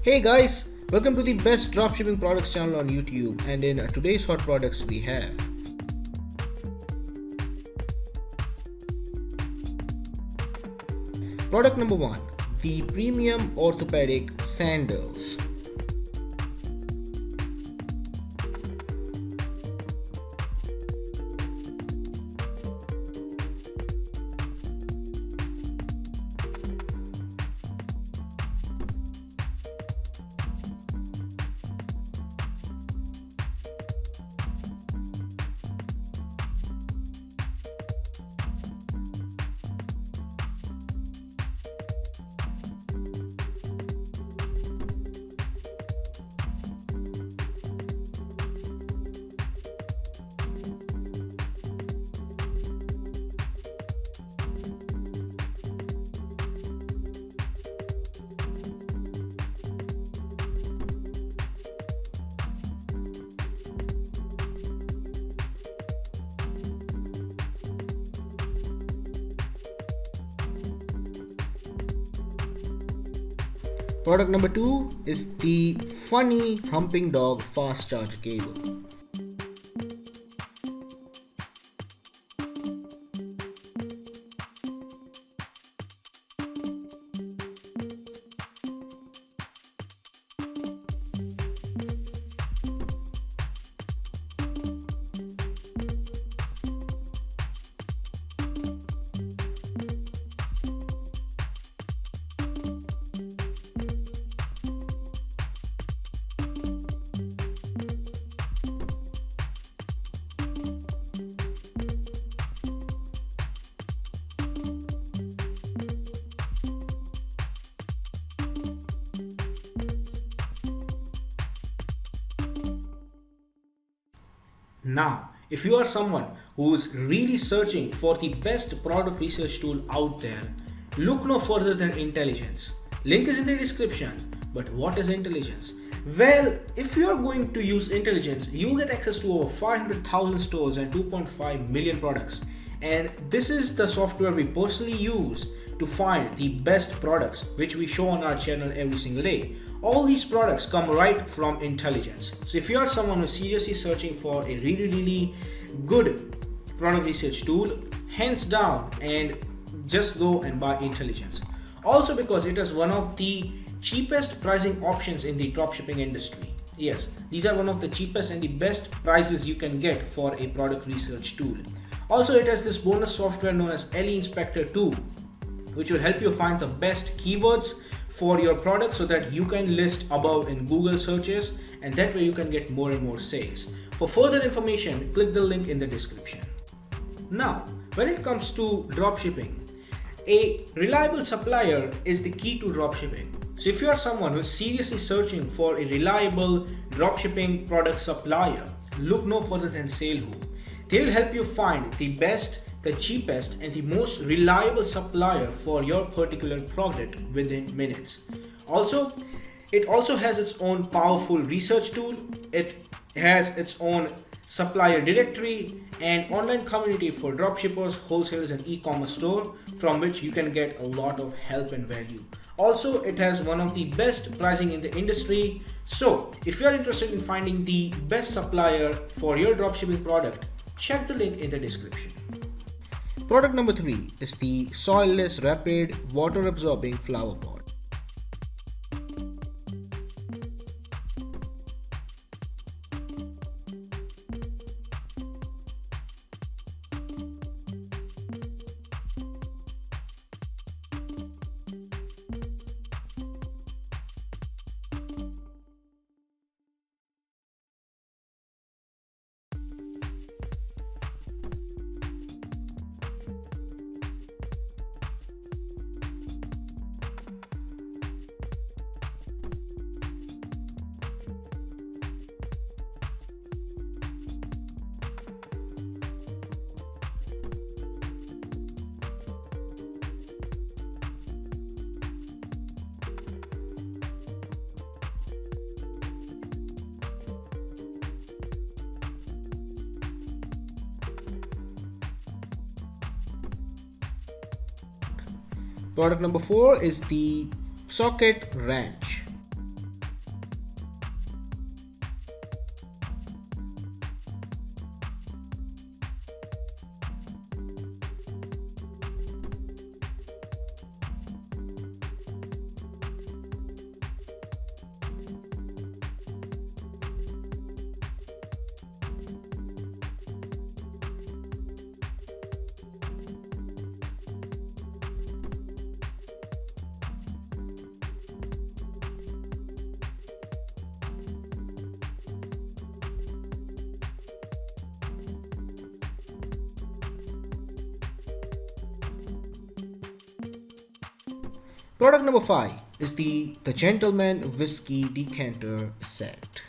Hey guys, welcome to the best dropshipping products channel on YouTube, and in today's hot products we have product number 1, the premium orthopedic sandals. Product number 2 is the funny humping dog fast charge cable. Now, if you are someone who's really searching for the best product research tool out there, look no further than Intelligence. Link is in the description. But what is Intelligence? Well, if you are going to use Intelligence, you will get access to over 500,000 stores and 2.5 million products. And this is the software we personally use to find the best products which we show on our channel every single day. All these products come right from Intelligence. So if you are someone who's seriously searching for a really good product research tool, hands down, and just go and buy Intelligence. Also because it is one of the cheapest pricing options in the dropshipping industry. Yes, these are one of the cheapest and the best prices you can get for a product research tool. Also, it has this bonus software known as LE Inspector 2, which will help you find the best keywords for your product so that you can list above in Google searches, and that way you can get more and more sales. For further information, click the link in the description. Now, when it comes to dropshipping, a reliable supplier is the key to dropshipping. So if you are someone who is seriously searching for a reliable dropshipping product supplier, look no further than SailWho. They will help you find the best, the cheapest, and the most reliable supplier for your particular product within minutes. Also, it also has its own powerful research tool. It has its own supplier directory and online community for dropshippers, wholesalers, and e-commerce store from which you can get a lot of help and value. Also, it has one of the best pricing in the industry. So, if you are interested in finding the best supplier for your dropshipping product, check the link in the description. Product number 3 is the SOILLESS Rapid Water Absorbing Flower Pot. Product number 4 is the Socket Wrench. Product number 5 is the Gentleman Whiskey Decanter Set.